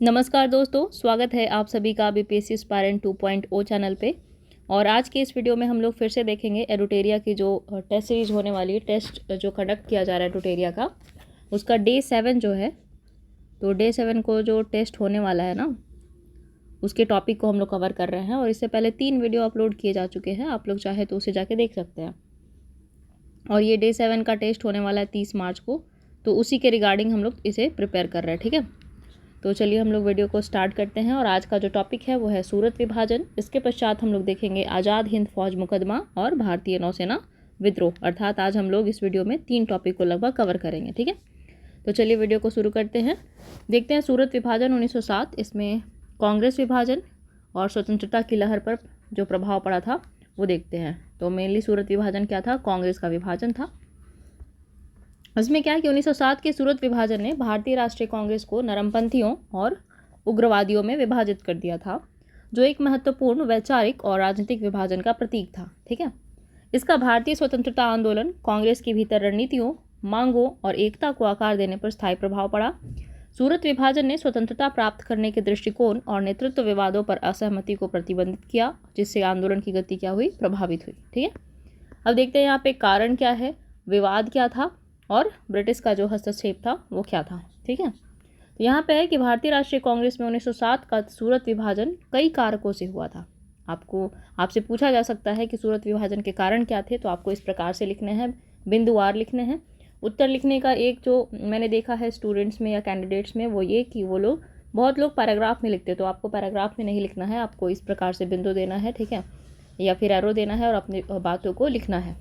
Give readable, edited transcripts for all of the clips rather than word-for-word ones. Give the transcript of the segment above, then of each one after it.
नमस्कार दोस्तों, स्वागत है आप सभी का बीपीएससी एस्पायरेंट 2.0 चैनल पे। और आज के इस वीडियो में हम लोग फिर से देखेंगे एडुटेरिया की जो टेस्ट सीरीज होने वाली है, टेस्ट जो कंडक्ट किया जा रहा है एडुटेरिया का, उसका डे 7 जो है, तो डे 7 को जो टेस्ट होने वाला है ना, उसके टॉपिक को हम लोग कवर कर रहे हैं। और इससे पहले 3 वीडियो अपलोड किए जा चुके हैं, आप लोग चाहे तो उसे जाके देख सकते हैं। और ये डे 7 का टेस्ट होने वाला है 30 मार्च को, तो उसी के रिगार्डिंग हम लोग इसे प्रिपेयर कर रहे हैं। ठीक है, तो चलिए हम लोग वीडियो को स्टार्ट करते हैं। और आज का जो टॉपिक है वो है सूरत विभाजन। इसके पश्चात हम लोग देखेंगे आज़ाद हिंद फौज मुकदमा और भारतीय नौसेना विद्रोह। अर्थात आज हम लोग इस वीडियो में 3 टॉपिक को लगभग कवर करेंगे। ठीक है, तो चलिए वीडियो को शुरू करते हैं। देखते हैं सूरत विभाजन 1907, इसमें कांग्रेस विभाजन और स्वतंत्रता की लहर पर जो प्रभाव पड़ा था वो देखते हैं। तो मेनली सूरत विभाजन क्या था? कांग्रेस का विभाजन था। इसमें क्या है कि 1907 के सूरत विभाजन ने भारतीय राष्ट्रीय कांग्रेस को नरमपंथियों और उग्रवादियों में विभाजित कर दिया था, जो एक महत्वपूर्ण वैचारिक और राजनीतिक विभाजन का प्रतीक था। ठीक है, इसका भारतीय स्वतंत्रता आंदोलन, कांग्रेस की भीतर रणनीतियों, मांगों और एकता को आकार देने पर स्थायी प्रभाव पड़ा। सूरत विभाजन ने स्वतंत्रता प्राप्त करने के दृष्टिकोण और नेतृत्व विवादों पर असहमति को प्रतिबंधित किया, जिससे आंदोलन की गति क्या हुई? प्रभावित हुई। ठीक है, अब देखते हैं यहाँ पे कारण क्या है, विवाद क्या था और ब्रिटिश का जो हस्तक्षेप था वो क्या था। ठीक है, तो यहाँ पे है कि भारतीय राष्ट्रीय कांग्रेस में 1907 का सूरत विभाजन कई कारकों से हुआ था। आपसे पूछा जा सकता है कि सूरत विभाजन के कारण क्या थे, तो आपको इस प्रकार से लिखने हैं, बिंदुवार लिखने हैं। उत्तर लिखने का एक जो मैंने देखा है स्टूडेंट्स में या कैंडिडेट्स में, वो ये कि बहुत लोग पैराग्राफ में लिखते हैं, तो आपको पैराग्राफ में नहीं लिखना है, आपको इस प्रकार से बिंदु देना है। ठीक है, या फिर एरो देना है और अपनी बातों को लिखना है।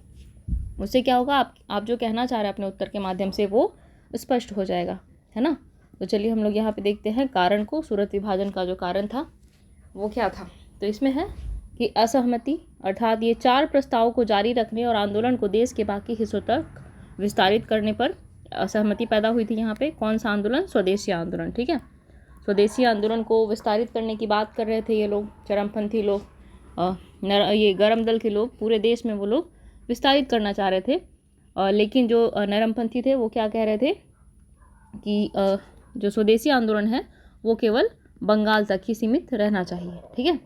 उससे क्या होगा, आप जो कहना चाह रहे हैं अपने उत्तर के माध्यम से वो स्पष्ट हो जाएगा, है ना। तो चलिए हम लोग यहाँ पे देखते हैं कारण को। सूरत विभाजन का जो कारण था वो क्या था, तो इसमें है कि असहमति, अर्थात ये 4 प्रस्तावों को जारी रखने और आंदोलन को देश के बाकी हिस्सों तक विस्तारित करने पर असहमति पैदा हुई थी। यहाँ पे कौन सा आंदोलन? स्वदेशी आंदोलन। ठीक है, स्वदेशी आंदोलन को विस्तारित करने की बात कर रहे थे ये लोग, चरमपंथी लोग, ये गरम दल के लोग, पूरे देश में वो लोग विस्तारित करना चाह रहे थे। लेकिन जो नरमपंथी थे वो क्या कह रहे थे कि जो स्वदेशी आंदोलन है वो केवल बंगाल तक ही सीमित रहना चाहिए। ठीक है,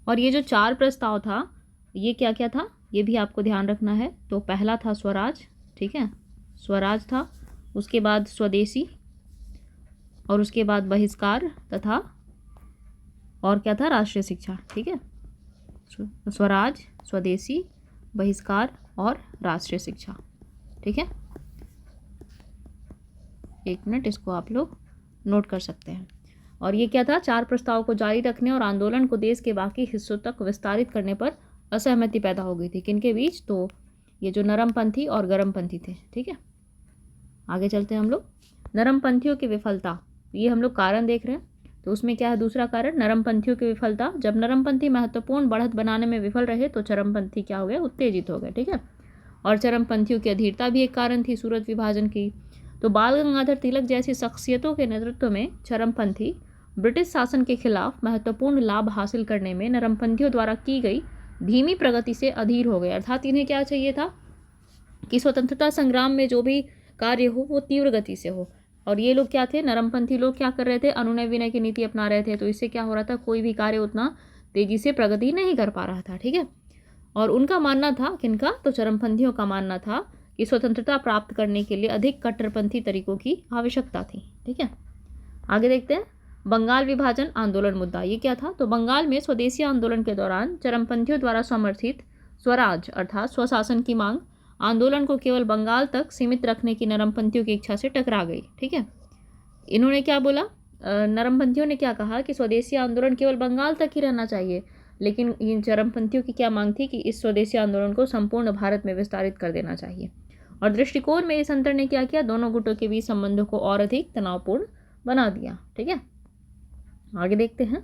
और ये जो 4 प्रस्ताव था ये क्या क्या था, ये भी आपको ध्यान रखना है। तो पहला था स्वराज। ठीक है, स्वराज था, उसके बाद स्वदेशी, और उसके बाद बहिष्कार, तथा और क्या था? राष्ट्रीय शिक्षा। ठीक है, स्वराज, स्वदेशी, बहिष्कार और राष्ट्रीय शिक्षा। ठीक है, एक मिनट, इसको आप लोग नोट कर सकते हैं। और ये क्या था? 4 प्रस्ताव को जारी रखने और आंदोलन को देश के बाकी हिस्सों तक विस्तारित करने पर असहमति पैदा हो गई थी। किनके बीच? तो ये जो नरमपंथी और गरमपंथी थे। ठीक है, आगे चलते हैं हम लोग। नरमपंथियों की विफलता, ये हम लोग कारण देख रहे हैं। तो उसमें क्या है? दूसरा कारण नरमपंथियों की विफलता। जब नरमपंथी महत्वपूर्ण बढ़त बनाने में विफल रहे तो चरमपंथी क्या हो गए? उत्तेजित हो गए। ठीक है, और चरमपंथियों की अधीरता भी एक कारण थी सूरत विभाजन की। तो बाल गंगाधर तिलक जैसी शख्सियतों के नेतृत्व में चरमपंथी ब्रिटिश शासन के खिलाफ महत्वपूर्ण लाभ हासिल करने में नरमपंथियों द्वारा की गई धीमी प्रगति से अधीर हो गए। अर्थात इन्हें क्या चाहिए था कि स्वतंत्रता संग्राम में जो भी कार्य हो वो तीव्र गति से हो। और ये लोग क्या थे? नरमपंथी लोग क्या कर रहे थे? अनुनय विनय की नीति अपना रहे थे। तो इससे क्या हो रहा था? कोई भी कार्य उतना तेजी से प्रगति नहीं कर पा रहा था। ठीक है, और उनका मानना था, किनका? तो चरमपंथियों का मानना था कि स्वतंत्रता प्राप्त करने के लिए अधिक कट्टरपंथी तरीकों की आवश्यकता थी। ठीक है, आगे देखते हैं। बंगाल विभाजन आंदोलन मुद्दा, ये क्या था? तो बंगाल में स्वदेशी आंदोलन के दौरान चरमपंथियों द्वारा समर्थित स्वराज अर्थात स्वशासन की मांग आंदोलन को केवल बंगाल तक सीमित रखने की नरमपंथियों की इच्छा से टकरा गई। ठीक है, इन्होंने क्या बोला? नरमपंथियों ने क्या कहा कि स्वदेशी आंदोलन केवल बंगाल तक ही रहना चाहिए, लेकिन इन चरमपंथियों की क्या मांग थी कि इस स्वदेशी आंदोलन को संपूर्ण भारत में विस्तारित कर देना चाहिए। और दृष्टिकोण में इस अंतर ने क्या किया? दोनों गुटों के बीच संबंधों को और अधिक तनावपूर्ण बना दिया। ठीक है, आगे देखते हैं।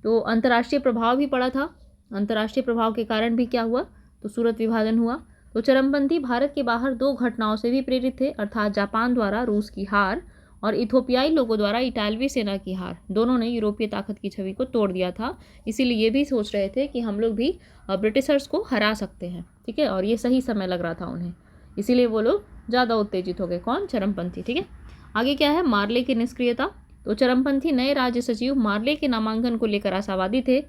तो अंतर्राष्ट्रीय प्रभाव भी पड़ा था। अंतर्राष्ट्रीय प्रभाव के कारण भी क्या हुआ? तो सूरत विभाजन हुआ। तो चरमपंथी भारत के बाहर 2 घटनाओं से भी प्रेरित थे, अर्थात जापान द्वारा रूस की हार और इथोपियाई लोगों द्वारा इटालवी सेना की हार। दोनों ने यूरोपीय ताकत की छवि को तोड़ दिया था। इसीलिए ये भी सोच रहे थे कि हम लोग भी ब्रिटिशर्स को हरा सकते हैं। ठीक है, और ये सही समय लग रहा था उन्हें, इसीलिए वो लोग ज़्यादा उत्तेजित हो गए। कौन? चरमपंथी। ठीक है, आगे क्या है? मार्ले की निष्क्रियता। तो चरमपंथी नए राज्य सचिव मार्ले के नामांकन को लेकर आशावादी थे,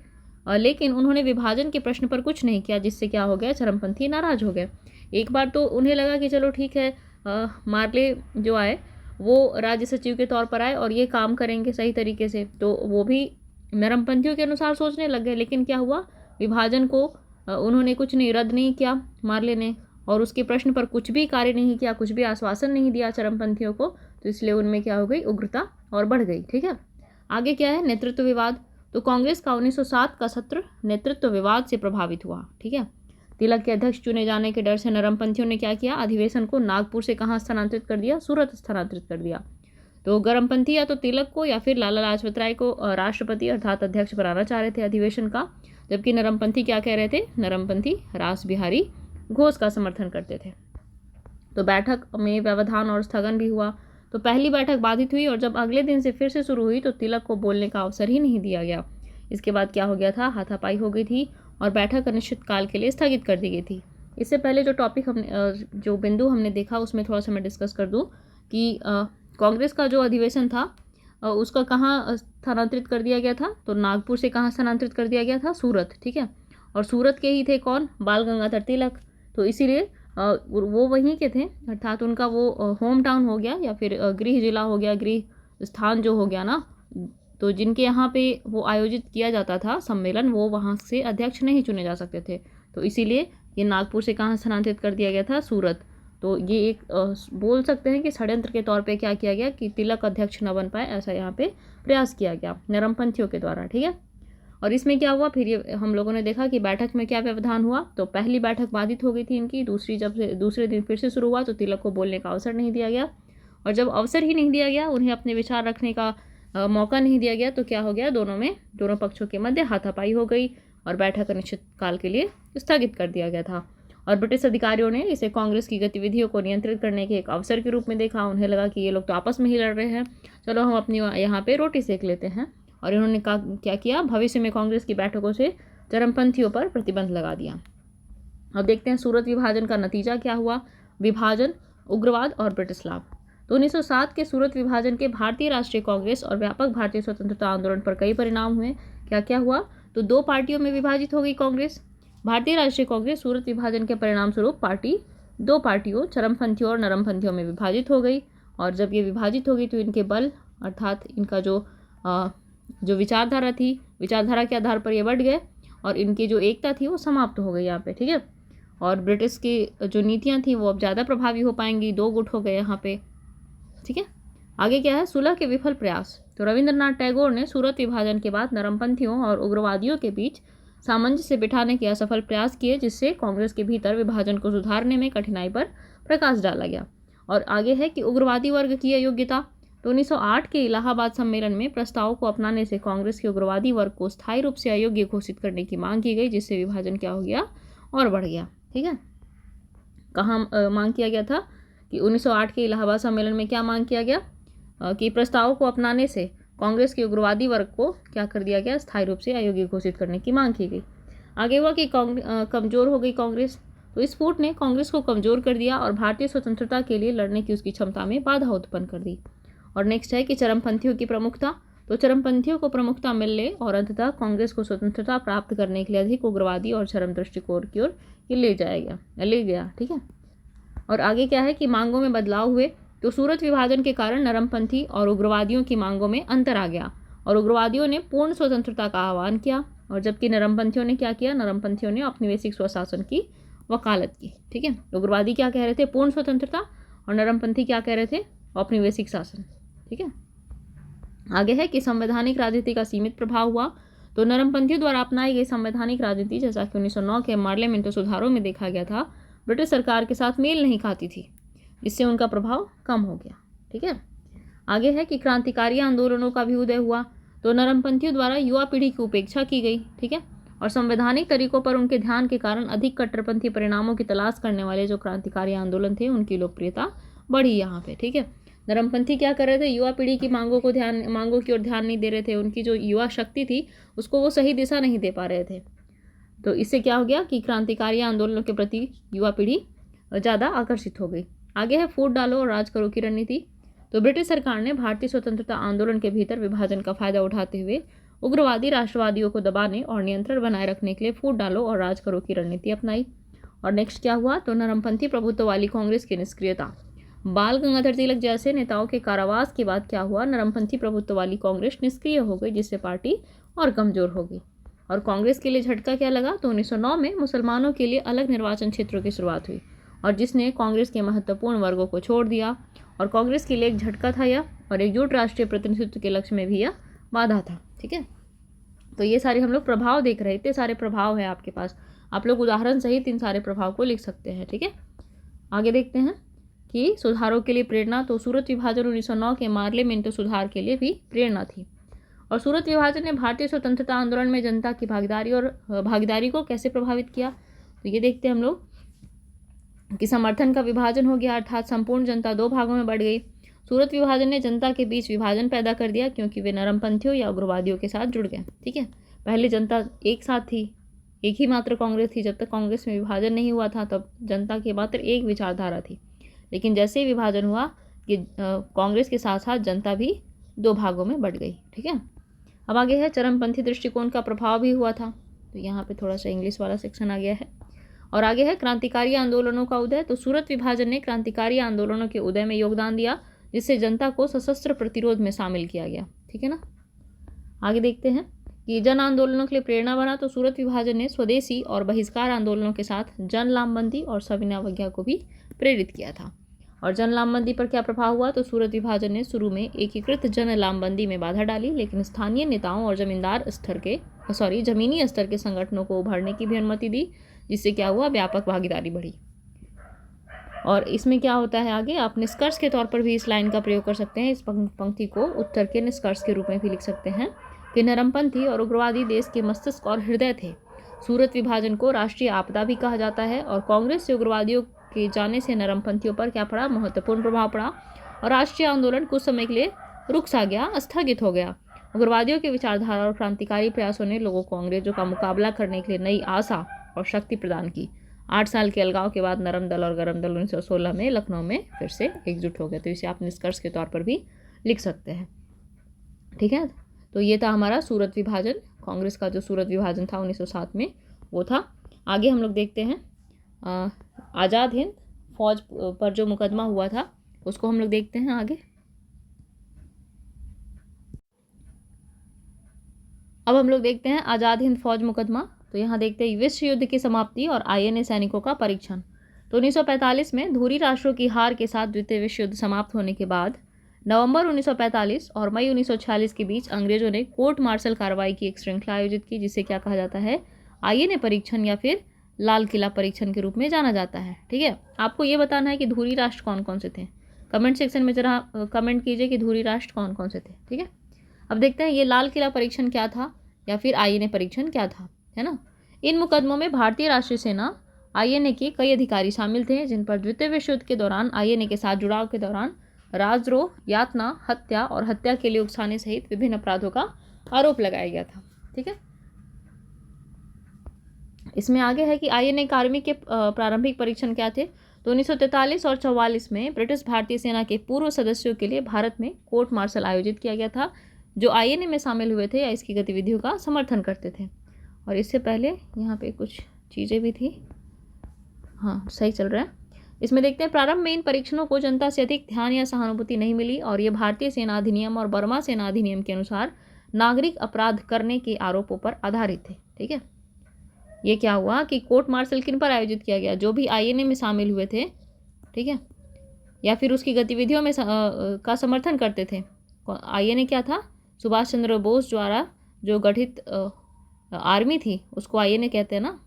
लेकिन उन्होंने विभाजन के प्रश्न पर कुछ नहीं किया, जिससे क्या हो गया? चरमपंथी नाराज हो गए। एक बार तो उन्हें लगा कि चलो ठीक है, मार्ले जो आए वो राज्य सचिव के तौर पर आए और ये काम करेंगे सही तरीके से, तो वो भी नरमपंथियों के अनुसार सोचने लग गए। लेकिन क्या हुआ? विभाजन को उन्होंने कुछ नहीं, रद्द नहीं किया मार्ले ने, और उसके प्रश्न पर कुछ भी कार्य नहीं किया, कुछ भी आश्वासन नहीं दिया चरमपंथियों को, तो इसलिए उनमें क्या हो गई? उग्रता और बढ़ गई। ठीक है, आगे क्या है? नेतृत्व विवाद। तो कांग्रेस का 1907 का सत्र नेतृत्व विवाद से प्रभावित हुआ। ठीक है, तिलक के अध्यक्ष चुने जाने के डर से नरमपंथियों ने क्या किया? अधिवेशन को नागपुर से कहाँ स्थानांतरित कर दिया? सूरत स्थानांतरित कर दिया। तो गरमपंथी या तो तिलक को या फिर लाला लाजपत राय को राष्ट्रपति अर्थात अध्यक्ष बनाना चाह रहे थे अधिवेशन का, जबकि नरमपंथी क्या कह रहे थे? नरमपंथी रास बिहारी घोष का समर्थन करते थे। तो बैठक में व्यवधान और स्थगन भी हुआ। तो पहली बैठक बाधित हुई और जब अगले दिन से फिर से शुरू हुई तो तिलक को बोलने का अवसर ही नहीं दिया गया। इसके बाद क्या हो गया था? हाथापाई हो गई थी और बैठक अनिश्चित काल के लिए स्थगित कर दी गई थी। इससे पहले जो टॉपिक हमने जो बिंदु हमने देखा उसमें थोड़ा सा मैं डिस्कस कर दूं कि कांग्रेस का जो अधिवेशन था उसका कहाँ स्थानांतरित कर दिया गया था? तो नागपुर से कहाँ स्थानांतरित कर दिया गया था? सूरत। ठीक है, और सूरत के ही थे कौन? बाल गंगाधर तिलक। तो इसीलिए वो वहीं के थे, अर्थात उनका वो होम टाउन हो गया या फिर गृह जिला हो गया, गृह स्थान जो हो गया ना, तो जिनके यहाँ पे वो आयोजित किया जाता था सम्मेलन, वो वहाँ से अध्यक्ष नहीं चुने जा सकते थे। तो इसीलिए ये नागपुर से कहाँ स्थानांतरित कर दिया गया था? सूरत। तो ये एक बोल सकते हैं कि षड्यंत्र के तौर पे क्या किया गया कि तिलक अध्यक्ष न बन पाए, ऐसा यहाँ पे प्रयास किया गया नरमपंथियों के द्वारा। ठीक है, और इसमें क्या हुआ? फिर ये हम लोगों ने देखा कि बैठक में क्या व्यवधान हुआ। तो पहली बैठक बाधित हो गई थी इनकी, दूसरी जब से दूसरे दिन फिर से शुरू हुआ तो तिलक को बोलने का अवसर नहीं दिया गया, और जब अवसर ही नहीं दिया गया, उन्हें अपने विचार रखने का मौका नहीं दिया गया, तो क्या हो गया? दोनों पक्षों के मध्य हाथापाई हो गई और बैठक अनिश्चित काल के लिए स्थगित कर दिया गया था। और ब्रिटिश अधिकारियों ने इसे कांग्रेस की गतिविधियों को नियंत्रित करने के एक अवसर के रूप में देखा। उन्हें लगा कि ये लोग तो आपस में ही लड़ रहे हैं, चलो हम अपनी यहाँ पे रोटी सेक लेते हैं, और इन्होंने क्या किया? भविष्य में कांग्रेस की बैठकों से चरमपंथियों पर प्रतिबंध लगा दिया। अब देखते हैं सूरत विभाजन का नतीजा क्या हुआ। विभाजन, उग्रवाद और ब्रिटिश लाभ। तो 1907 के सूरत विभाजन के भारतीय राष्ट्रीय कांग्रेस और व्यापक भारतीय स्वतंत्रता आंदोलन पर कई परिणाम हुए। क्या क्या हुआ? तो दो पार्टियों में विभाजित हो गई कांग्रेस। भारतीय राष्ट्रीय कांग्रेस सूरत विभाजन के परिणाम स्वरूप दो पार्टियों चरमपंथियों और नरमपंथियों में विभाजित हो गई। और जब ये विभाजित हो गई तो इनके बल अर्थात इनका जो विचारधारा थी, विचारधारा के आधार पर ये बढ़ गए और इनकी जो एकता थी वो समाप्त हो गई यहाँ पे। ठीक है, और ब्रिटिश की जो नीतियाँ थी वो अब ज़्यादा प्रभावी हो पाएंगी, दो गुट हो गए यहाँ पे। ठीक है, आगे क्या है? सुलह के विफल प्रयास। तो रविंद्रनाथ टैगोर ने सूरत विभाजन के बाद नरमपंथियों और उग्रवादियों के बीच सामंजस्य बिठाने के असफल प्रयास किए, जिससे कांग्रेस के भीतर विभाजन को सुधारने में कठिनाई पर प्रकाश डाला गया। और आगे है कि उग्रवादी वर्ग की अयोग्यता। तो 1908 के इलाहाबाद सम्मेलन में प्रस्ताव को अपनाने से कांग्रेस के उग्रवादी वर्ग को स्थायी रूप से अयोग्य घोषित करने की मांग की गई, जिससे विभाजन क्या हो गया? और बढ़ गया। ठीक है, कहाँ मांग किया गया था कि 1908 के इलाहाबाद सम्मेलन में क्या मांग किया गया कि प्रस्ताव को अपनाने से कांग्रेस के उग्रवादी वर्ग को क्या कर दिया गया? स्थायी रूप से अयोग्य घोषित करने की मांग की गई। आगे हुआ कि कमजोर हो गई कांग्रेस। तो इस फूट ने कांग्रेस को कमजोर कर दिया और भारतीय स्वतंत्रता के लिए लड़ने की उसकी क्षमता में बाधा उत्पन्न कर दी। और नेक्स्ट है कि चरमपंथियों की प्रमुखता। तो चरमपंथियों को प्रमुखता मिलने और अंततः कांग्रेस को स्वतंत्रता प्राप्त करने के लिए अधिक उग्रवादी और चरम दृष्टिकोण की ओर ले गया। ठीक है, और आगे क्या है कि मांगों में बदलाव हुए। तो सूरत विभाजन के कारण नरमपंथी और उग्रवादियों की मांगों में अंतर आ गया और उग्रवादियों ने पूर्ण स्वतंत्रता का आह्वान किया, और जबकि नरमपंथियों ने क्या किया? नरमपंथियों ने औपनिवेशिक स्वशासन की वकालत की। ठीक है, उग्रवादी क्या कह रहे थे? पूर्ण स्वतंत्रता, और नरमपंथी क्या कह रहे थे? औपनिवेशिक शासन। ठीक है, आगे है कि संवैधानिक राजनीति का सीमित प्रभाव हुआ। तो नरमपंथियों द्वारा अपनाई गई संवैधानिक राजनीति, जैसा कि 1909 के पार्लियामेंट सुधारों में देखा गया था, ब्रिटिश सरकार के साथ मेल नहीं खाती थी, जिससे उनका प्रभाव कम हो गया। ठीक है, आगे है कि क्रांतिकारी आंदोलनों का भी उदय हुआ। तो नरमपंथियों द्वारा युवा पीढ़ी की उपेक्षा की गई। ठीक है, और संवैधानिक तरीकों पर उनके ध्यान के कारण अधिक कट्टरपंथी परिणामों की तलाश करने वाले जो क्रांतिकारी आंदोलन थे उनकी लोकप्रियता बढ़ी यहाँ पे। ठीक है, नरमपंथी क्या कर रहे थे? युवा पीढ़ी की मांगों की ओर ध्यान नहीं दे रहे थे, उनकी जो युवा शक्ति थी उसको वो सही दिशा नहीं दे पा रहे थे। तो इससे क्या हो गया कि क्रांतिकारी आंदोलनों के प्रति युवा पीढ़ी ज़्यादा आकर्षित हो गई। आगे है फूट डालो और राज करो की रणनीति। तो ब्रिटिश सरकार ने भारतीय स्वतंत्रता आंदोलन के भीतर विभाजन का फायदा उठाते हुए उग्रवादी राष्ट्रवादियों को दबाने और नियंत्रण बनाए रखने के लिए फूट डालो और राज करो की रणनीति अपनाई। और नेक्स्ट क्या हुआ, तो नरमपंथी प्रभुत्व वाली कांग्रेस की निष्क्रियता। बाल गंगाधर तिलक जैसे नेताओं के कारावास के बाद क्या हुआ, नरमपंथी प्रभुत्व वाली कांग्रेस निष्क्रिय हो गई, जिससे पार्टी और कमजोर हो गई। और कांग्रेस के लिए झटका क्या लगा, तो 1909 में मुसलमानों के लिए अलग निर्वाचन क्षेत्रों की शुरुआत हुई और जिसने कांग्रेस के महत्वपूर्ण वर्गों को छोड़ दिया। और कांग्रेस के लिए एक झटका था यह, और एकजुट राष्ट्रीय प्रतिनिधित्व के लक्ष्य में भी यह बाधा था। ठीक है, तो ये सारे हम लोग प्रभाव देख रहे, इतने सारे प्रभाव है आपके पास, आप लोग उदाहरण सहित इन सारे प्रभाव को लिख सकते हैं। ठीक है, आगे देखते हैं कि सुधारों के लिए प्रेरणा। तो सूरत विभाजन 1909 के पार्लियामेंट सुधार के लिए भी प्रेरणा थी। और सूरत विभाजन ने भारतीय स्वतंत्रता आंदोलन में जनता की भागीदारी को कैसे प्रभावित किया, तो ये देखते हैं हम लोग कि समर्थन का विभाजन हो गया, अर्थात संपूर्ण जनता दो भागों में बढ़ गई। सूरत विभाजन ने जनता के बीच विभाजन पैदा कर दिया क्योंकि वे नरमपंथियों या उग्रवादियों के साथ जुड़ गए। ठीक है, पहले जनता एक साथ थी, एक ही मात्र कांग्रेस थी, जब तक कांग्रेस में विभाजन नहीं हुआ था तब जनता की मात्र एक विचारधारा थी। लेकिन जैसे ही विभाजन हुआ कि कांग्रेस के साथ साथ जनता भी दो भागों में बढ़ गई। ठीक है, अब आगे है चरमपंथी दृष्टिकोण का प्रभाव भी हुआ था। तो यहाँ पे थोड़ा सा इंग्लिश वाला सेक्शन आ गया है। और आगे है क्रांतिकारी आंदोलनों का उदय। तो सूरत विभाजन ने क्रांतिकारी आंदोलनों के उदय में योगदान दिया, जिससे जनता को सशस्त्र प्रतिरोध में शामिल किया गया। ठीक है ना, आगे देखते हैं कि जन आंदोलनों के लिए प्रेरणा बना। तो सूरत विभाजन ने स्वदेशी और बहिष्कार आंदोलनों के साथ जन लामबंदी और सविनावज्ञा को भी प्रेरित किया था। और जन लामबंदी पर क्या प्रभाव हुआ, तो सूरत विभाजन ने शुरू में एकीकृत जन लामबंदी में बाधा डाली, लेकिन स्थानीय नेताओं और जमीनी स्तर के संगठनों को उभरने की भी अनुमति दी, जिससे क्या हुआ, व्यापक भागीदारी बढ़ी। और इसमें क्या होता है आगे, आप निष्कर्ष के तौर पर भी इस लाइन का प्रयोग कर सकते हैं। इस पंक्ति को उत्तर के निष्कर्ष के रूप में भी लिख सकते हैं कि नरमपंथी और उग्रवादी देश के मस्तिष्क और हृदय थे। सूरत विभाजन को राष्ट्रीय आपदा भी कहा जाता है। और कांग्रेस से उग्रवादियों के जाने से नरमपंथियों पर क्या पड़ा, महत्वपूर्ण प्रभाव पड़ा और राष्ट्रीय आंदोलन कुछ समय के लिए रुक सा गया, स्थगित हो गया। उग्रवादियों के विचारधारा और क्रांतिकारी प्रयासों ने लोगों को अंग्रेजों का मुकाबला करने के लिए नई आशा और शक्ति प्रदान की। 8 साल के अलगाव के बाद नरम दल और गरम दल 1916 में लखनऊ में फिर से एकजुट हो गए। तो इसे आप निष्कर्ष के तौर पर भी लिख सकते हैं। ठीक है, तो ये था हमारा सूरत विभाजन, कांग्रेस का जो सूरत विभाजन था 1907 में वो था। आगे हम लोग देखते हैं आज़ाद हिंद फौज पर जो मुकदमा हुआ था उसको हम लोग देखते हैं आगे। अब हम लोग देखते हैं आज़ाद हिंद फौज मुकदमा। तो यहाँ देखते हैं विश्व युद्ध की समाप्ति और आईएनए सैनिकों का परीक्षण। तो 1945 में धुरी राष्ट्रों की हार के साथ द्वितीय विश्व युद्ध समाप्त होने के बाद नवंबर 1945 और मई 1946 के बीच अंग्रेजों ने कोर्ट मार्शल कार्रवाई की एक श्रृंखला आयोजित की, जिसे क्या कहा जाता है, आईएनए परीक्षण या फिर लाल किला परीक्षण के रूप में जाना जाता है। ठीक है, आपको ये बताना है कि धुरी राष्ट्र कौन कौन से थे। कमेंट सेक्शन में जरा कमेंट कीजिए कि धुरी राष्ट्र कौन कौन से थे। ठीक है, अब देखते हैं ये लाल किला परीक्षण क्या था या फिर आईएनए परीक्षण क्या था, है ना। इन मुकदमों में भारतीय राष्ट्रीय सेना आईएनए के कई अधिकारी शामिल थे, जिन पर द्वितीय विश्व युद्ध के दौरान आईएनए के साथ जुड़ाव के दौरान राजद्रोह, यातना, हत्या और हत्या के लिए उकसाने सहित विभिन्न अपराधों का आरोप लगाया गया था। ठीक है, इसमें आगे है कि आईएनए कार्मिक के प्रारंभिक परीक्षण क्या थे। तो 1943 और 44 में ब्रिटिश भारतीय सेना के पूर्व सदस्यों के लिए भारत में कोर्ट मार्शल आयोजित किया गया था, जो आईएनए में शामिल हुए थे या इसकी गतिविधियों का समर्थन करते थे। और इससे पहले यहाँ पे कुछ चीज़ें भी थी, हाँ सही चल रहा है। इसमें देखते हैं प्रारंभ में इन परीक्षणों को जनता से अधिक ध्यान या सहानुभूति नहीं मिली और ये भारतीय सेना अधिनियम और बर्मा सेना अधिनियम के अनुसार नागरिक अपराध करने के आरोपों पर आधारित थे। ठीक है, ये क्या हुआ कि कोर्ट मार्शल किन पर आयोजित किया गया, जो भी आईएनए में शामिल हुए थे, ठीक है, या फिर उसकी गतिविधियों में का समर्थन करते थे। आईएनए क्या था, सुभाष चंद्र बोस द्वारा जो गठित आर्मी थी उसको आईएनए कहते हैं ना।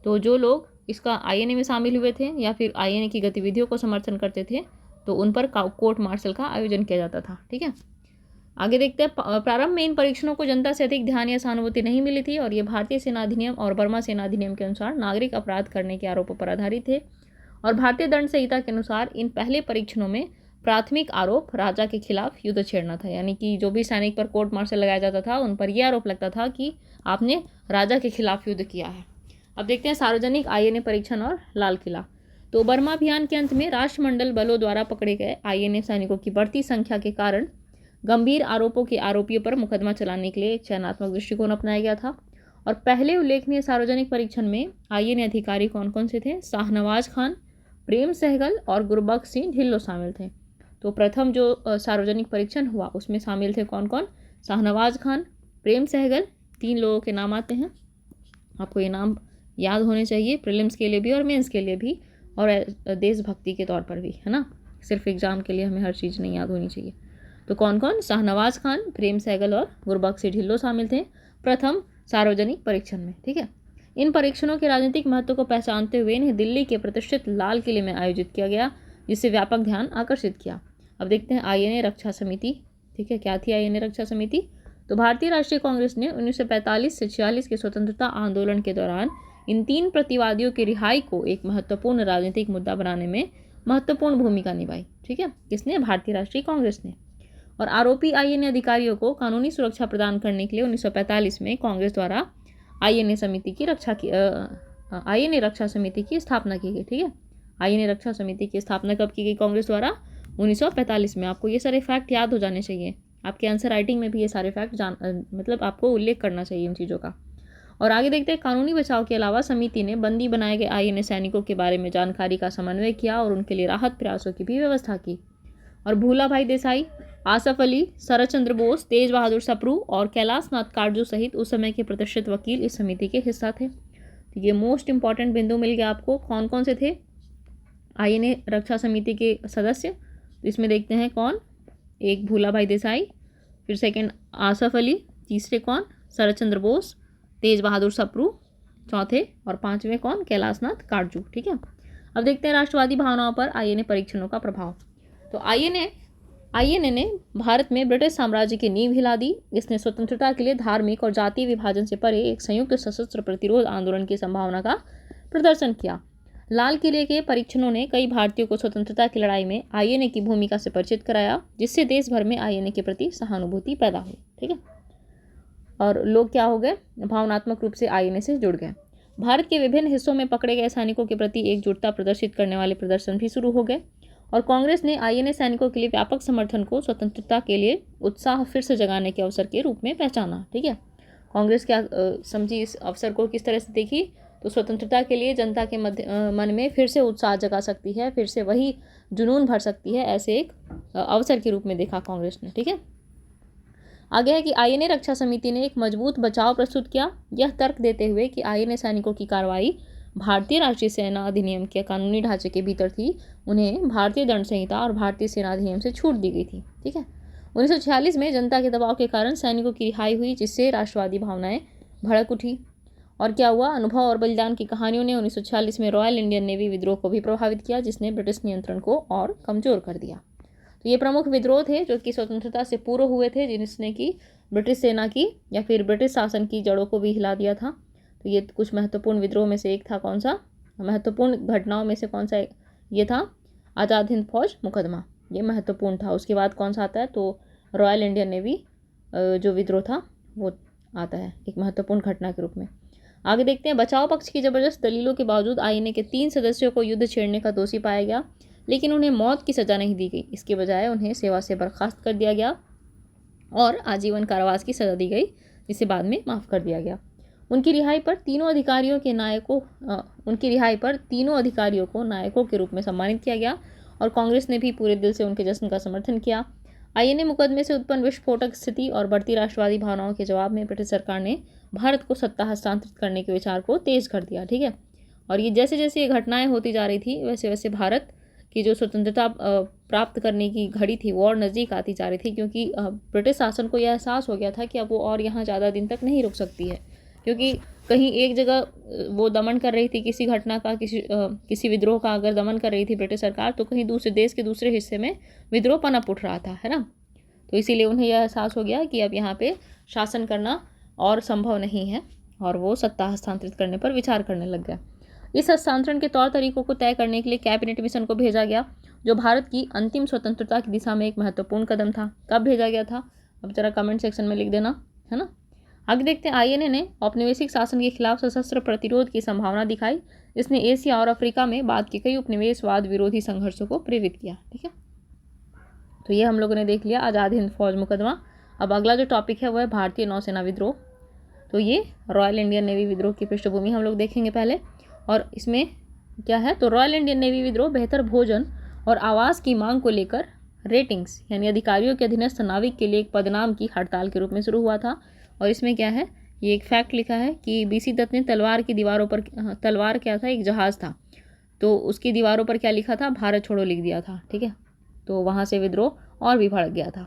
तो जो लोग इसका आईएनए में शामिल हुए थे या फिर आईएनए की गतिविधियों को समर्थन करते थे तो उन पर कोर्ट मार्शल का आयोजन किया जाता था। ठीक है, आगे देखते हैं प्रारंभ में इन परीक्षणों को जनता से अधिक ध्यान या सहानुभूति नहीं मिली थी और ये भारतीय सेना अधिनियम और बर्मा सेना अधिनियम के अनुसार नागरिक अपराध करने के आरोपों पर आधारित थे। और भारतीय दंड संहिता के अनुसार इन पहले परीक्षणों में प्राथमिक आरोप राजा के खिलाफ युद्ध छेड़ना था, यानी कि जो भी सैनिक पर कोर्ट मार्शल लगाया जाता था उन पर यह आरोप लगता था कि आपने राजा के खिलाफ युद्ध किया है। अब देखते हैं सार्वजनिक आईएनए परीक्षण और लाल किला। तो बर्मा अभियान के अंत में राष्ट्रमंडल बलों द्वारा पकड़े गए आईएनए सैनिकों की बढ़ती संख्या के कारण गंभीर आरोपों के आरोपियों पर मुकदमा चलाने के लिए एक चयनात्मक दृष्टिकोण अपनाया गया था। और पहले उल्लेखनीय सार्वजनिक परीक्षण में आईएनए अधिकारी कौन कौन से थे? शाहनवाज खान, प्रेम सहगल और गुरबख्श सिंह ढिल्लों शामिल थे। तो प्रथम जो सार्वजनिक परीक्षण हुआ उसमें शामिल थे कौन कौन? शाहनवाज खान, प्रेम सहगल, 3 लोगों के नाम आते हैं। आपको ये नाम याद होने चाहिए प्रीलिम्स के लिए भी और मेंस के लिए भी, और देशभक्ति के तौर पर भी, है ना। सिर्फ एग्जाम के लिए हमें हर चीज़ नहीं याद होनी चाहिए। तो कौन कौन? शाहनवाज खान, प्रेम सहगल और गुरबख्श सिंह ढिल्लों शामिल थे प्रथम सार्वजनिक परीक्षण में। ठीक है। इन परीक्षणों के राजनीतिक महत्व को पहचानते हुए इन्हें दिल्ली के प्रतिष्ठित लाल किले में आयोजित किया गया, जिससे व्यापक ध्यान आकर्षित किया। अब देखते हैं आईएनए रक्षा समिति। ठीक है, क्या थी आईएनए रक्षा समिति? तो भारतीय राष्ट्रीय कांग्रेस ने 1945 से 46 के स्वतंत्रता आंदोलन के दौरान इन 3 प्रतिवादियों की रिहाई को एक महत्वपूर्ण राजनीतिक मुद्दा बनाने में महत्वपूर्ण भूमिका निभाई। ठीक है, किसने? भारतीय राष्ट्रीय कांग्रेस ने। और आरोपी आईएनए अधिकारियों को कानूनी सुरक्षा प्रदान करने के लिए 1945 में कांग्रेस द्वारा आईएनए रक्षा समिति की स्थापना की गई। ठीक है, आईएनए रक्षा समिति की स्थापना कब की गई कांग्रेस द्वारा? 1945 में। आपको ये सारे फैक्ट याद हो जाने चाहिए, आपके आंसर राइटिंग में भी ये सारे फैक्ट मतलब आपको उल्लेख करना चाहिए इन चीज़ों का। और आगे देखते हैं, कानूनी बचाव के अलावा समिति ने बंदी बनाए गए आईएनए सैनिकों के बारे में जानकारी का समन्वय किया और उनके लिए राहत प्रयासों की भी व्यवस्था की। और भूला भाई देसाई, आसफ अली, शरद चंद्र बोस, तेज बहादुर सप्रू और कैलाश नाथ काटजू सहित उस समय के प्रतिष्ठित वकील इस समिति के हिस्सा थे। तो ये मोस्ट इंपॉर्टेंट बिंदु मिल गया आपको। कौन कौन से थे आईएनए रक्षा समिति के सदस्य? तो इसमें देखते हैं कौन? एक भूला भाई देसाई, फिर सेकंड आसफ अली, तीसरे कौन? शरद चंद्र बोस, तेज बहादुर सप्रू, चौथे और पांचवें कौन? कैलाश नाथ काटजू। ठीक है। अब देखते हैं राष्ट्रवादी भावनाओं पर आईएनए परीक्षणों का प्रभाव। तो आईएनए ने भारत में ब्रिटिश साम्राज्य की नींव हिला दी। इसने स्वतंत्रता के लिए धार्मिक और जातीय विभाजन से परे एक संयुक्त सशस्त्र प्रतिरोध आंदोलन की संभावना का प्रदर्शन किया। लाल किले के परीक्षणों ने कई भारतीयों को स्वतंत्रता की लड़ाई में आईएनए की भूमिका से परिचित कराया, जिससे देश भर में आईएनए के प्रति सहानुभूति पैदा हुई। ठीक है, और लोग क्या हो गए? भावनात्मक रूप से आईएनए से जुड़ गए। भारत के विभिन्न हिस्सों में पकड़े गए सैनिकों के प्रति एकजुटता प्रदर्शित करने वाले प्रदर्शन भी शुरू हो गए, और कांग्रेस ने आईएनए सैनिकों के लिए व्यापक समर्थन को स्वतंत्रता के लिए उत्साह फिर से जगाने के अवसर के रूप में पहचाना। ठीक है, कांग्रेस क्या समझी इस अवसर को, किस तरह से देखी? तो स्वतंत्रता के लिए जनता के मन में फिर से उत्साह जगा सकती है, फिर से वही जुनून भर सकती है, ऐसे एक अवसर के रूप में देखा कांग्रेस ने। ठीक है, आगे है कि आईएनए रक्षा समिति ने एक मजबूत बचाव प्रस्तुत किया, यह तर्क देते हुए कि आईएनए सैनिकों की कार्रवाई भारतीय राष्ट्रीय सेना अधिनियम के कानूनी ढांचे के भीतर थी, उन्हें भारतीय दंड संहिता और भारतीय सेना अधिनियम से छूट दी गई थी। ठीक है, 1946 में जनता के दबाव के कारण सैनिकों की रिहाई हुई, जिससे राष्ट्रवादी भावनाएं भड़क उठी। और क्या हुआ? अनुभव और बलिदान की कहानियों ने 1946 में रॉयल इंडियन नेवी विद्रोह को भी प्रभावित किया, जिसने ब्रिटिश नियंत्रण को और कमजोर कर दिया। तो ये प्रमुख विद्रोह थे जो कि स्वतंत्रता से पूर्व हुए थे, जिसने कि ब्रिटिश सेना की या फिर ब्रिटिश शासन की जड़ों को भी हिला दिया था। तो ये कुछ महत्वपूर्ण विद्रोह में से एक था। कौन सा? महत्वपूर्ण घटनाओं में से कौन सा ये था? आज़ाद हिंद फौज मुकदमा, ये महत्वपूर्ण था। उसके बाद कौन सा आता है? तो रॉयल इंडियन नेवी जो विद्रोह था वो आता है एक महत्वपूर्ण घटना के रूप में। आगे देखते हैं, बचाव पक्ष की जबरदस्त दलीलों के बावजूद आईएनए के 3 सदस्यों को युद्ध छेड़ने का दोषी पाया गया, लेकिन उन्हें मौत की सज़ा नहीं दी गई। इसके बजाय उन्हें सेवा से बर्खास्त कर दिया गया और आजीवन कारावास की सज़ा दी गई, जिसे बाद में माफ़ कर दिया गया। उनकी रिहाई पर तीनों अधिकारियों को नायकों के रूप में सम्मानित किया गया और कांग्रेस ने भी पूरे दिल से उनके जश्न का समर्थन किया। आईएनए मुकदमे से उत्पन्न विस्फोटक स्थिति और बढ़ती राष्ट्रवादी भावनाओं के जवाब में ब्रिटिश सरकार ने भारत को सत्ता हस्तांतरित करने के विचार को तेज कर दिया। ठीक है, और ये जैसे जैसे ये घटनाएं होती जा रही थी, वैसे वैसे भारत की जो स्वतंत्रता प्राप्त करने की घड़ी थी वो और नज़दीक आती जा रही थी, क्योंकि ब्रिटिश शासन को यह एहसास हो गया था कि अब वो और यहाँ ज़्यादा दिन तक नहीं रुक सकती है, क्योंकि कहीं एक जगह वो दमन कर रही थी किसी घटना का, किसी विद्रोह का अगर दमन कर रही थी ब्रिटिश सरकार, तो कहीं दूसरे देश के दूसरे हिस्से में विद्रोह पनप उठ रहा था, है ना। तो इसीलिए उन्हें यह एहसास हो गया कि अब यहाँ पे शासन करना और संभव नहीं है, और वो सत्ता हस्तांतरित करने पर विचार करने लग गया। इस हस्तांतरण के तौर तरीकों को तय करने के लिए कैबिनेट मिशन को भेजा गया, जो भारत की अंतिम स्वतंत्रता की दिशा में एक महत्वपूर्ण कदम था। कब भेजा गया था? अब जरा कमेंट सेक्शन में लिख देना, है ना। आगे देखते हैं, आईएनए ने औपनिवेशिक शासन के खिलाफ सशस्त्र प्रतिरोध की संभावना दिखाई। इसने एशिया और अफ्रीका में बाद के कई उपनिवेशवाद विरोधी संघर्षों को प्रेरित किया। ठीक है, तो ये हम लोगों ने देख लिया आज़ाद हिंद फौज मुकदमा। अब अगला जो टॉपिक है वो है भारतीय नौसेना विद्रोह। तो ये रॉयल इंडियन नेवी विद्रोह की पृष्ठभूमि हम लोग देखेंगे पहले। और इसमें क्या है, तो रॉयल इंडियन नेवी विद्रोह बेहतर भोजन और आवास की मांग को लेकर रेटिंग्स यानी अधिकारियों के अधीनस्थ नाविक के लिए एक पदनाम की हड़ताल के रूप में शुरू हुआ था। और इसमें क्या है, ये एक फैक्ट लिखा है कि बीसी दत्त ने तलवार की दीवारों पर, तलवार क्या था, एक जहाज़ था, तो उसकी दीवारों पर क्या लिखा था, भारत छोड़ो लिख दिया था। ठीक है, तो वहाँ से विद्रोह और भी भड़क गया था।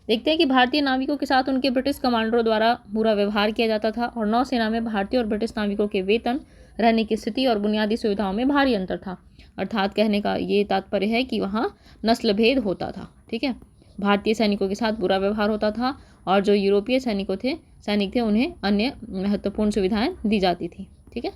देखते हैं कि भारतीय नाविकों के साथ उनके ब्रिटिश कमांडरों द्वारा बुरा व्यवहार किया जाता था और नौसेना में भारतीय और ब्रिटिश नाविकों के वेतन, रहने की स्थिति और बुनियादी सुविधाओं में भारी अंतर था। अर्थात कहने का ये तात्पर्य है कि वहाँ नस्ल भेद होता था। ठीक है, भारतीय सैनिकों के साथ बुरा व्यवहार होता था और जो यूरोपीय सैनिक थे उन्हें अन्य महत्वपूर्ण सुविधाएं दी जाती थी। ठीक है,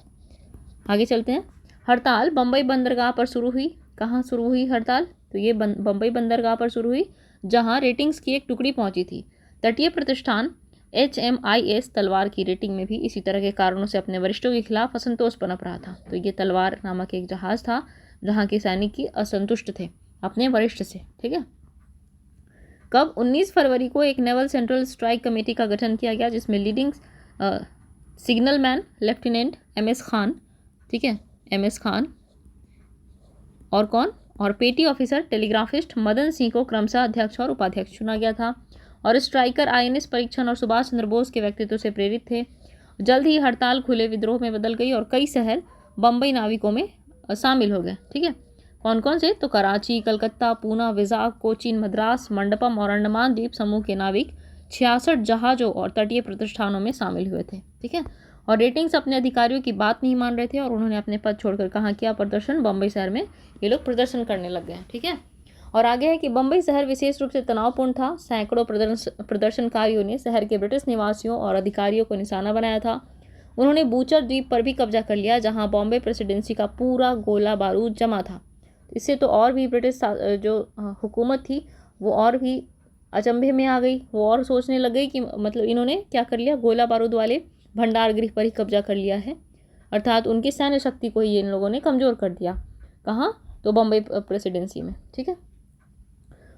आगे चलते हैं। हड़ताल बम्बई बंदरगाह पर शुरू हुई। कहाँ शुरू हुई हड़ताल, तो ये बम्बई बंदरगाह पर शुरू हुई, जहाँ रेटिंग्स की एक टुकड़ी पहुंची थी। तटीय प्रतिष्ठान HMIS तलवार की रेटिंग में भी इसी तरह के कारणों से अपने वरिष्ठों के खिलाफ असंतोष पनप रहा था। तो ये तलवार नामक एक जहाज़ था जहाँ के सैनिक की असंतुष्ट थे अपने वरिष्ठ से। ठीक है, कब 19 फरवरी को एक नेवल सेंट्रल स्ट्राइक कमेटी का गठन किया गया, जिसमें leading signal man lieutenant MS Khan, ठीक है, MS खान और कौन, और पेटी ऑफिसर टेलीग्राफिस्ट मदन सिंह को क्रमशः अध्यक्ष और उपाध्यक्ष चुना गया था। और स्ट्राइकर INS परीक्षण और सुभाष चंद्र बोस के व्यक्तित्व से प्रेरित थे। जल्द ही हड़ताल खुले विद्रोह में बदल गई और कई शहर बम्बई नाविकों में शामिल हो गए। ठीक है, कौन कौन से, तो कराची, कलकत्ता, पूना, विजाग, कोचीन, मद्रास, मंडपम और अंडमान द्वीप समूह के नाविक 66 जहाज़ों और तटीय प्रतिष्ठानों में शामिल हुए थे। ठीक है, और रेटिंग्स अपने अधिकारियों की बात नहीं मान रहे थे और उन्होंने अपने पद छोड़कर कहाँ किया, प्रदर्शन, बम्बई शहर में ये लोग प्रदर्शन करने लग गए। ठीक है, और आगे है कि बम्बई शहर विशेष रूप से तनावपूर्ण था। सैकड़ों प्रदर्शनकारियों ने शहर के ब्रिटिश निवासियों और अधिकारियों को निशाना बनाया था। उन्होंने बूचर द्वीप पर भी कब्जा कर लिया, जहां बॉम्बे प्रेसिडेंसी का पूरा गोला बारूद जमा था। इससे तो और भी ब्रिटिश जो हुकूमत थी वो और भी अचंभे में आ गई। वो और सोचने लग गई कि मतलब इन्होंने क्या कर लिया, गोला बारूद वाले भंडार गृह पर ही कब्जा कर लिया है। अर्थात उनकी सैन्य शक्ति को ही इन लोगों ने कमज़ोर कर दिया। कहाँ, तो बम्बई प्रेसिडेंसी में। ठीक है,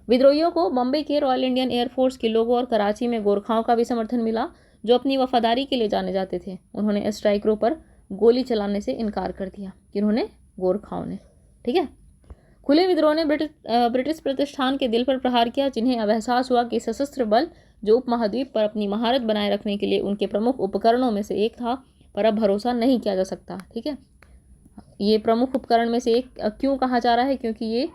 विद्रोहियों को बम्बई के रॉयल इंडियन एयरफोर्स के लोगों और कराची में गोरखाओं का भी समर्थन मिला, जो अपनी वफादारी के लिए जाने जाते थे। उन्होंने स्ट्राइकरों पर गोली चलाने से इनकार कर दिया, किन्होंने, गोरखाओं ने। ठीक है, खुले विद्रोह ने ब्रिटिश प्रतिष्ठान के दिल पर प्रहार किया, जिन्हें अब एहसास हुआ कि सशस्त्र बल जो उपमहाद्वीप पर अपनी महारत बनाए रखने के लिए उनके प्रमुख उपकरणों में से एक था, पर अब भरोसा नहीं किया जा सकता। ठीक है, ये प्रमुख उपकरण में से एक क्यों कहा जा रहा है, क्योंकि ये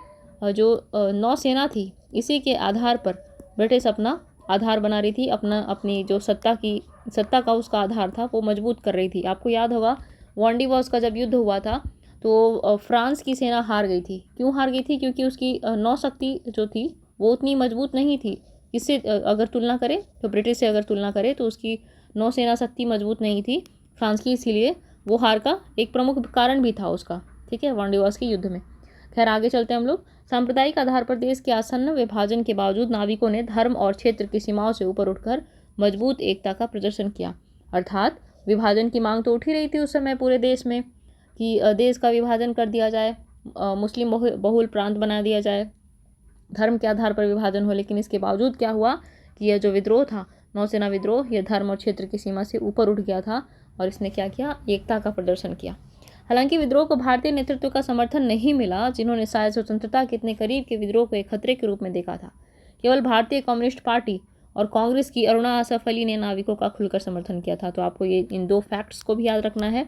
जो नौसेना थी इसी के आधार पर ब्रिटिश अपना आधार बना रही थी, अपनी जो सत्ता का उसका आधार था वो मजबूत कर रही थी। आपको याद होगा वांडीवॉस का जब युद्ध हुआ था तो फ्रांस की सेना हार गई थी। क्यों हार गई थी, क्योंकि उसकी नौशक्ति जो थी वो उतनी मजबूत नहीं थी। इससे अगर तुलना करें तो ब्रिटिश से अगर तुलना करें तो उसकी नौसेना शक्ति मजबूत नहीं थी फ्रांस की, इसीलिए वो हार का एक प्रमुख कारण भी था उसका। ठीक है, वांडीवॉस के युद्ध में। खैर आगे चलते हैं हम लोग। सांप्रदायिक आधार पर देश के आसन्न विभाजन के बावजूद नाविकों ने धर्म और क्षेत्र की सीमाओं से ऊपर उठकर मजबूत एकता का प्रदर्शन किया। अर्थात विभाजन की मांग तो उठ ही रही थी उस समय पूरे देश में कि देश का विभाजन कर दिया जाए, मुस्लिम बहुल प्रांत बना दिया जाए, धर्म के आधार पर विभाजन हो। लेकिन इसके बावजूद क्या हुआ कि यह जो विद्रोह था, नौसेना विद्रोह, यह धर्म और क्षेत्र की सीमा से ऊपर उठ गया था और इसने क्या किया, एकता का प्रदर्शन किया। हालांकि विद्रोह को भारतीय नेतृत्व का समर्थन नहीं मिला, जिन्होंने शायद स्वतंत्रता के इतने करीब के विद्रोह को एक खतरे के रूप में देखा था। केवल भारतीय कम्युनिस्ट पार्टी और कांग्रेस की अरुणा असफ अली ने नाविकों का खुलकर समर्थन किया था। तो आपको ये इन दो फैक्ट्स को भी याद रखना है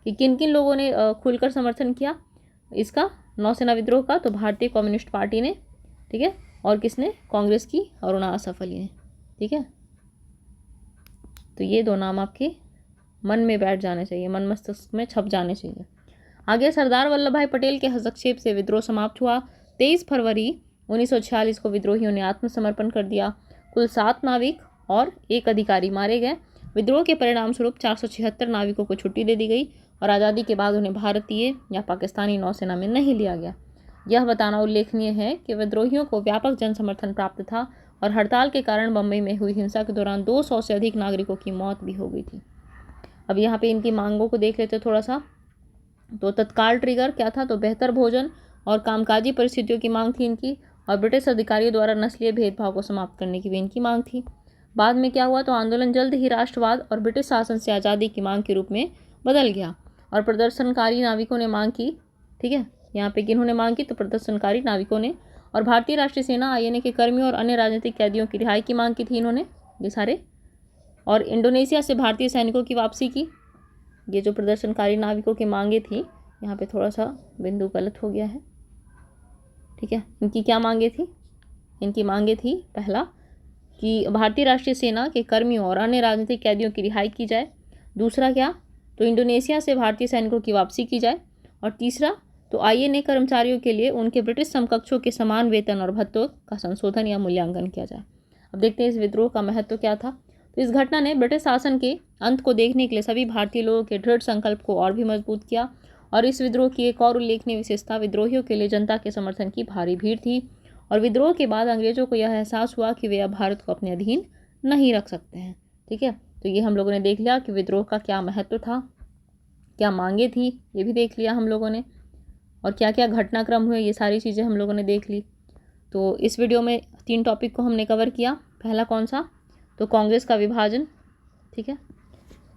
कि किन किन लोगों ने खुलकर समर्थन किया इसका, नौसेना विद्रोह का, तो भारतीय कम्युनिस्ट पार्टी ने, ठीक है, और किसने, कांग्रेस की अरुणा असफ अली ने। ठीक है, तो ये दो नाम आपके मन में बैठ जाने चाहिए, मन मस्तिष्क में छप जाने चाहिए। आगे सरदार वल्लभ भाई पटेल के हस्तक्षेप से विद्रोह समाप्त हुआ। 23 फरवरी 1946 को विद्रोहियों ने आत्मसमर्पण कर दिया। कुल 7 नाविक और 1 अधिकारी मारे गए। विद्रोह के परिणाम स्वरूप 476 नाविकों को छुट्टी दे दी गई और आज़ादी के बाद उन्हें भारतीय या पाकिस्तानी नौसेना में नहीं लिया गया। यह बताना उल्लेखनीय है कि विद्रोहियों को व्यापक जन समर्थन प्राप्त था और हड़ताल के कारण बम्बई में हुई हिंसा के दौरान 200 से अधिक नागरिकों की मौत भी हो गई थी। अब यहाँ पे इनकी मांगों को देख लेते थोड़ा सा। तो तत्काल ट्रिगर क्या था, तो बेहतर भोजन और कामकाजी परिस्थितियों की मांग थी इनकी, और ब्रिटिश अधिकारियों द्वारा नस्लीय भेदभाव को समाप्त करने की भी इनकी मांग थी। बाद में क्या हुआ, तो आंदोलन जल्द ही राष्ट्रवाद और ब्रिटिश शासन से आज़ादी की मांग के रूप में बदल गया और प्रदर्शनकारी नाविकों ने मांग की, ठीक है, यहाँ पे किन्होंने मांग की, तो प्रदर्शनकारी नाविकों ने, और भारतीय राष्ट्रीय सेना आईएनए के कर्मियों और अन्य राजनीतिक कैदियों की रिहाई की मांग की थी इन्होंने, ये सारे। और इंडोनेशिया से भारतीय सैनिकों की वापसी की, ये जो प्रदर्शनकारी नाविकों की मांगे थी, यहाँ पे थोड़ा सा बिंदु गलत हो गया है, ठीक है। इनकी क्या मांगे थी, इनकी मांगे थी पहला कि भारतीय राष्ट्रीय सेना के कर्मियों और अन्य राजनीतिक कैदियों की रिहाई की जाए, दूसरा क्या, तो इंडोनेशिया से भारतीय सैनिकों की वापसी की जाए, और तीसरा तो आईएनए कर्मचारियों के लिए उनके ब्रिटिश समकक्षों के समान वेतन और भत्तों का संशोधन या मूल्यांकन किया जाए। अब देखते हैं इस विद्रोह का महत्व क्या था। तो इस घटना ने ब्रिटिश शासन के अंत को देखने के लिए सभी भारतीय लोगों के दृढ़ संकल्प को और भी मजबूत किया, और इस विद्रोह की एक और उल्लेखनीय विशेषता विद्रोहियों के लिए जनता के समर्थन की भारी भीड़ थी, और विद्रोह के बाद अंग्रेजों को यह एहसास हुआ कि वे अब भारत को अपने अधीन नहीं रख सकते हैं, ठीक है। तो ये हम लोगों ने देख लिया कि विद्रोह का क्या महत्व था, क्या मांगे थी, ये भी देख लिया हम लोगों ने, और क्या क्या घटनाक्रम हुए, ये सारी चीज़ें हम लोगों ने देख ली। तो इस वीडियो में 3 टॉपिक को हमने कवर किया। पहला कौन सा, तो कांग्रेस का विभाजन, ठीक है,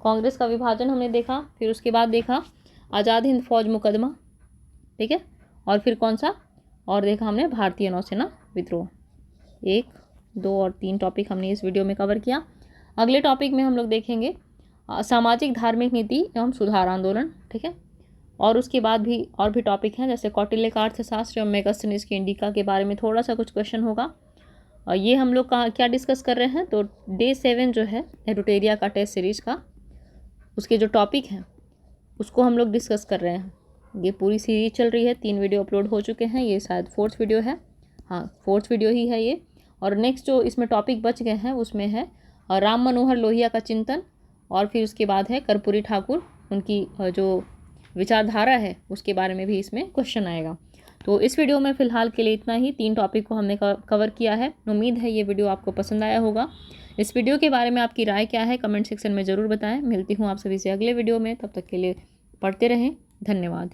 कांग्रेस का विभाजन हमने देखा, फिर उसके बाद देखा आज़ाद हिंद फौज मुकदमा, ठीक है, और फिर कौन सा और देखा हमने, भारतीय नौसेना विद्रोह। 1, 2 और 3 टॉपिक हमने इस वीडियो में कवर किया। अगले टॉपिक में हम लोग देखेंगे सामाजिक धार्मिक नीति एवं सुधार आंदोलन, ठीक है, और उसके बाद भी और भी टॉपिक हैं, जैसे कौटिल्य का अर्थशास्त्र एवं मेगास्थनीज के इंडिका के बारे में थोड़ा सा कुछ क्वेश्चन होगा। और ये हम लोग क्या डिस्कस कर रहे हैं, तो डे 7 जो है एरुटेरिया का टेस्ट सीरीज का, उसके जो टॉपिक हैं उसको हम लोग डिस्कस कर रहे हैं। ये पूरी सीरीज चल रही है, 3 वीडियो अपलोड हो चुके हैं, ये शायद 4th वीडियो है, हाँ 4th वीडियो ही है ये। और नेक्स्ट जो इसमें टॉपिक बच गए हैं उसमें है राम मनोहर लोहिया का चिंतन, और फिर उसके बाद है कर्पूरी ठाकुर, उनकी जो विचारधारा है उसके बारे में भी इसमें क्वेश्चन आएगा। तो इस वीडियो में फ़िलहाल के लिए इतना ही, 3 टॉपिक को हमने कवर किया है। उम्मीद है ये वीडियो आपको पसंद आया होगा। इस वीडियो के बारे में आपकी राय क्या है कमेंट सेक्शन में ज़रूर बताएं। मिलती हूँ आप सभी से अगले वीडियो में, तब तक के लिए पढ़ते रहें, धन्यवाद।